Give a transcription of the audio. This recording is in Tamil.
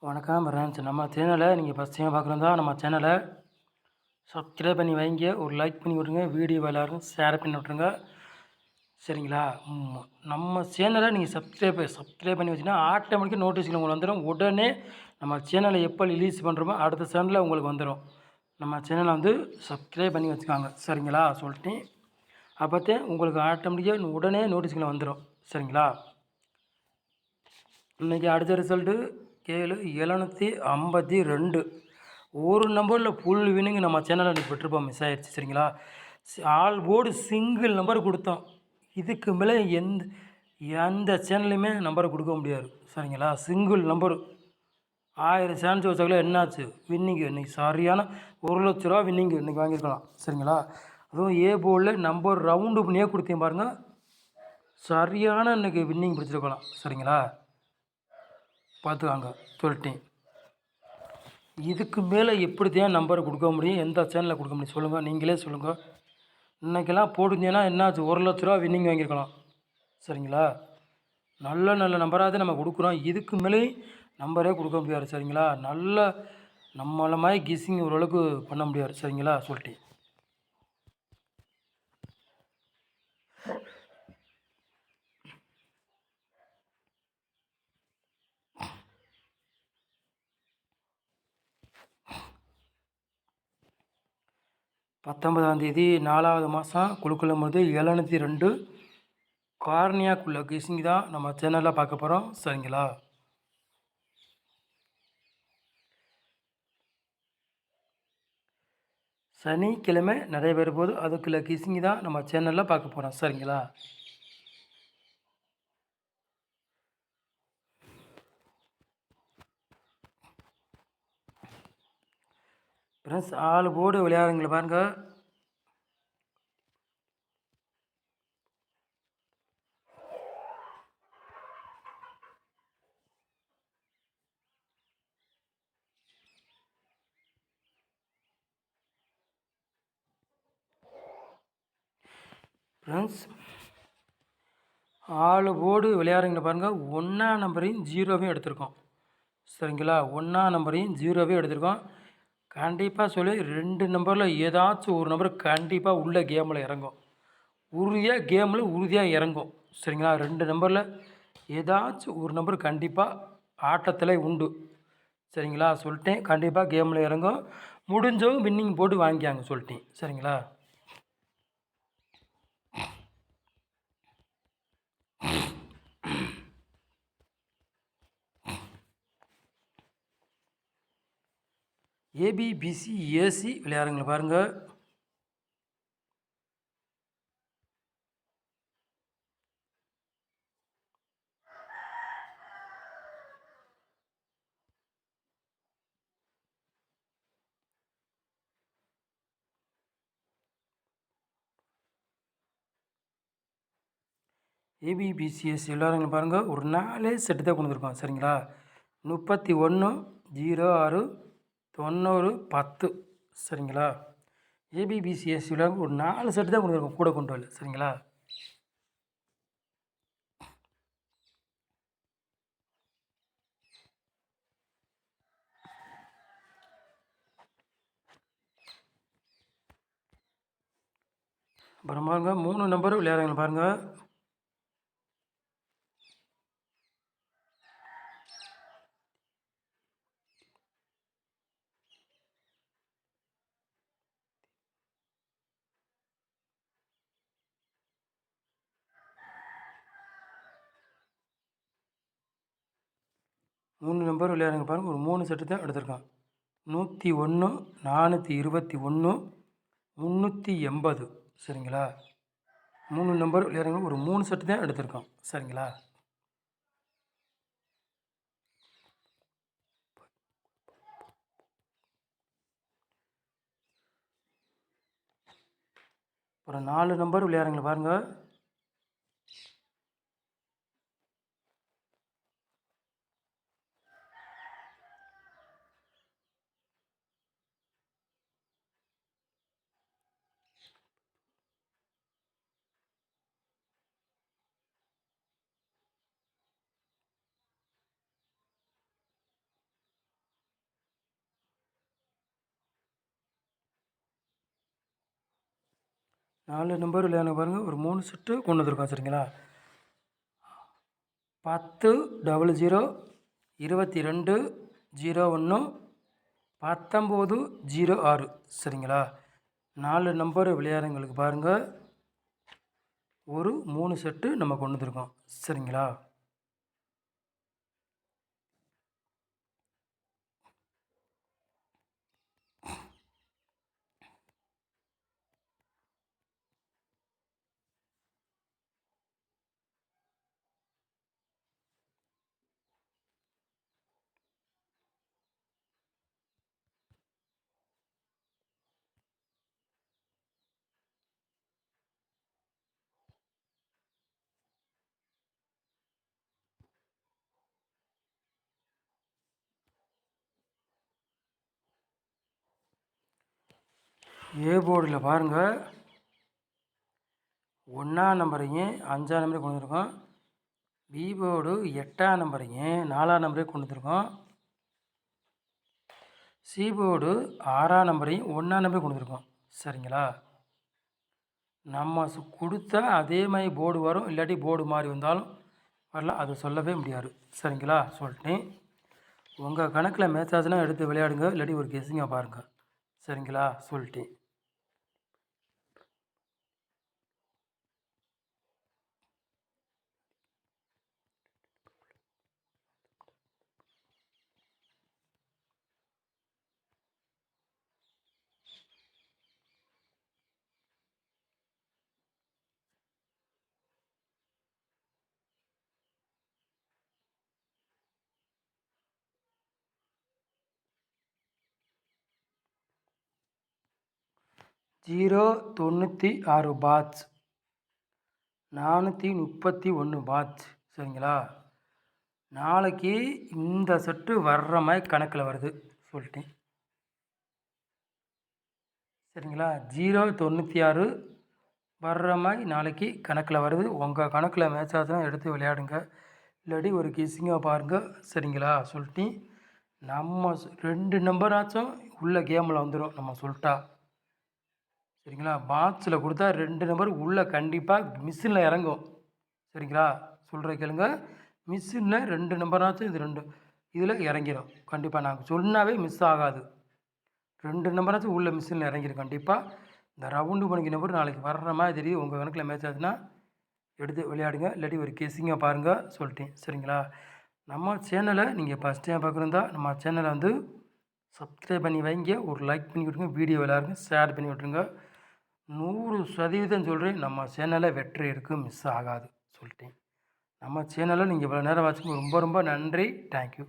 வணக்கம் ஃப்ரெண்ட்ஸ். நம்ம சேனலை நீங்கள் ஃபஸ்ட் டைம் பார்க்குறதா நம்ம சேனலை சப்ஸ்கிரைப் பண்ணி வைங்க, ஒரு லைக் பண்ணி விட்ருங்க, வீடியோ எல்லோரும் ஷேர் பண்ணி விட்ருங்க. சரிங்களா? நம்ம சேனலை நீங்கள் சப்ஸ்கிரைப் பண்ணி வச்சிங்கன்னா ஆட்டோமேட்டிக்காக நோட்டிஃபிகேஷன் உங்களுக்கு வந்துடும். உடனே நம்ம சேனலை எப்போ ரிலீஸ் பண்ணுறோமோ அடுத்த சேனலில் உங்களுக்கு வந்துடும். நம்ம சேனலை வந்து சப்ஸ்கிரைப் பண்ணி வச்சுக்காங்க. சரிங்களா? சொல்லிட்டேன். அப்போத்தே உங்களுக்கு ஆட்டோமேட்டிக்காக உடனே நோட்டிஃபிகேஷன் வந்துடும். சரிங்களா? இன்றைக்கி அடுத்த ரிசல்ட்டு 752 ஒரு நம்பரில் ஃபுல் வினிங் நம்ம சேனலில் இன்றைக்கி பெற்றிருப்போம். மிஸ் ஆகிடுச்சு. சரிங்களா? ஆல் போர்டு சிங்கிள் நம்பர் கொடுத்தோம். இதுக்கு மேலே எந்த சேனல்லையுமே நம்பரை கொடுக்க முடியாது. சரிங்களா? சிங்கிள் நம்பரு 1000 சான்ஸ் வச்சாங்களே என்னாச்சு வின்னிங்கு இன்றைக்கி சரியான 1,00,000 ரூபா வின்னிங்கு இன்றைக்கி வாங்கியிருக்கலாம். சரிங்களா? அதுவும் ஏ போர்டில் நம்பர் ரவுண்டு பண்ணியே கொடுத்தேன் பாருங்கள். சரியான இன்றைக்கி வின்னிங் பிடிச்சிருக்கலாம். சரிங்களா? பார்த்துக்காங்க சொல்லிட்டேன். இதுக்கு மேலே எப்படி தான் நம்பர் கொடுக்க முடியும், எந்த சேனலில் கொடுக்க முடியும் சொல்லுங்கள், நீங்களே சொல்லுங்கள். இன்றைக்கெல்லாம் போட்டுருந்தீங்கன்னா என்னாச்சு 1,00,000 ரூபா வின்னிங் வாங்கியிருக்கலாம். சரிங்களா? நல்ல நல்ல நம்பராக தான் நம்ம கொடுக்குறோம். இதுக்கு மேலே நம்பரே கொடுக்க முடியாது. சரிங்களா? நல்ல நம்மளை மாதிரி கிஸ்ஸிங் ஓரளவுக்கு பண்ண முடியாது. சரிங்களா? சொல்லிட்டேன். தேதி 4வது மாதம் குழுக்களும் போது 702 கார்னியாக்குள்ள கிசிங் தான் நம்ம சேனலில் பார்க்க போகிறோம். சரிங்களா? சனிக்கிழமை நிறைய பேர் போது அதுக்குள்ள கிசிங் தான் நம்ம சேனலில் பார்க்க போகிறோம். சரிங்களா? ஃப்ரெண்ட்ஸ், 4 போர்டு விளையாடுங்கள பாருங்கள். ஃப்ரெண்ட்ஸ், 4 போர்டு விளையாடுங்கள பாருங்கள். 1ஆம் நம்பரையும் 0வையும் எடுத்திருக்கோம். சரிங்களா? 1ஆம் நம்பரையும் 0வையும் எடுத்திருக்கோம். கண்டிப்பாக சொல்லி 2 நம்பரில் ஏதாச்சும் ஒரு நம்பர் கண்டிப்பாக உள்ள கேமில் இறங்கும். உறுதியாக இறங்கும். சரிங்களா? 2 நம்பரில் ஏதாச்சும் ஒரு நம்பர் கண்டிப்பாக ஆட்டத்தில் உண்டு. சரிங்களா? சொல்லிட்டேன். கண்டிப்பாக கேமில் இறங்கும். முடிஞ்சவங்க வின்னிங் போட்டு வாங்கிக்காங்க சொல்லிட்டேன். சரிங்களா? ஏபிபிசி ஏசி விளையாடுங்கள பாருங்கள். ஏபிபிசிஎஸ் எல்லாரும் பாருங்கள். ஒரு 4 செட்டு தான் கொடுத்துருக்கோம். சரிங்களா? 31 06 90 10. சரிங்களா? ஏபிபிசிஎஸ் ஒரு 4 செட்டு தான் கொடுத்துருக்கோம், கூட கொண்டு வரல. சரிங்களா? அப்புறம் பாருங்கள் 3 நம்பரும் விளையாடுங்க பாருங்கள். நம்பர் விளையாடுங்க பாருங்கள். ஒரு 3 செட்டு தான் எடுத்திருக்கான். 101 421 380. சரிங்களா? 3 நம்பர் விளையாடுங்க. ஒரு 3 செட்டு தான் எடுத்திருக்கோம். சரிங்களா? ஒரு 4 நம்பர் விளையாடுங்க பாருங்கள். 4 நம்பர் விளையாடுங்க பாருங்கள். ஒரு 3 செட்டு கொண்டு வந்திருக்கோம் சரிங்களா. 10 00 22 01 19 06 சரிங்களா. 4 நம்பர் விளையாடுங்களுக்கு பாருங்கள். ஒரு 3 செட்டு நம்ம கொண்டு வந்திருக்கோம் சரிங்களா. ஏ போர்டில் பாருங்கள். 1ஆம் நம்பரையும் 5ஆம் நம்பரையும் கொண்டு வந்திருக்கோம். பி போர்டு 8ஆம் நம்பரையும் 4ஆம் நம்பரையும் கொண்டு வந்திருக்கோம். சி போர்டு 6ஆம் நம்பரையும் 1ஆம் நம்பரையும் கொண்டு வந்திருக்கோம் சரிங்களா. நம்ம கொடுத்தா அதே மாதிரி போர்டு வரும், இல்லாட்டி போர்டு மாறி வந்தாலும் வரலாம், அது சொல்லவே முடியாது சரிங்களா. சொல்லிட்டேன். உங்கள் கணக்கில் மேட்ச் ஆச்சுன்னா எடுத்து விளையாடுங்க, இல்லாட்டி ஒரு கெஸ்ஸிங்காக பாருங்கள் சரிங்களா. சொல்லிட்டேன். ஜீரோ 96 பாட்ச், 431 பாட்ச் சரிங்களா. நாளைக்கு இந்த செட்டு வர்ற மாதிரி கணக்கில் வருது சொல்லிட்டேன் சரிங்களா. 096 வர்ற மாதிரி நாளைக்கு கணக்கில் வருது. உங்கள் கணக்கில் மேட்ச் ஆச்சுன்னா எடுத்து விளையாடுங்க, இல்லாட்டி ஒரு கெஸ்ஸிங்காக பாருங்கள் சரிங்களா. சொல்லிட்டு நம்ம 2 நம்பராச்சும் உள்ள கேமில் வந்துடும் நம்ம சொல்லிட்டா சரிங்களா. பாக்ஸில் கொடுத்தா 2 நம்பர் உள்ளே கண்டிப்பாக மிஷினில் இறங்கும் சரிங்களா. சொல்கிற கேளுங்க, மிஷினில் 2 நம்பராச்சும் இது 2 இதில் இறங்கிடும் கண்டிப்பாக. நாங்கள் சொன்னாவே மிஸ் ஆகாது. 2 நம்பராச்சும் உள்ள மிஷினில் இறங்கிடும் கண்டிப்பாக. இந்த ரவுண்டு பண்ணிக்க நம்பர் நாளைக்கு வர்ற மாதிரி தெரியும். உங்கள் கணக்கில் மேட்ச் ஆச்சுன்னா எடுத்து விளையாடுங்க, இல்லாட்டி ஒரு கெஸ்ஸிங்காக பாருங்கள் சொல்லிட்டேன் சரிங்களா. நம்ம சேனலை நீங்கள் ஃபஸ்ட் டைம் பார்க்குறதா நம்ம சேனலை வந்து சப்ஸ்கிரைப் பண்ணி வைங்க, ஒரு லைக் பண்ணி விட்ருங்க, வீடியோ எல்லாருக்கும் ஷேர் பண்ணி விட்ருங்க. 100% சொல்கிறேன், நம்ம சேனலில் வெற்றி இருக்குது, மிஸ் ஆகாது சொல்லிட்டேன். நம்ம சேனலை நீங்கள் இவ்வளோ நேரம் வச்சுக்கோங்க. ரொம்ப ரொம்ப நன்றி. தேங்க்யூ.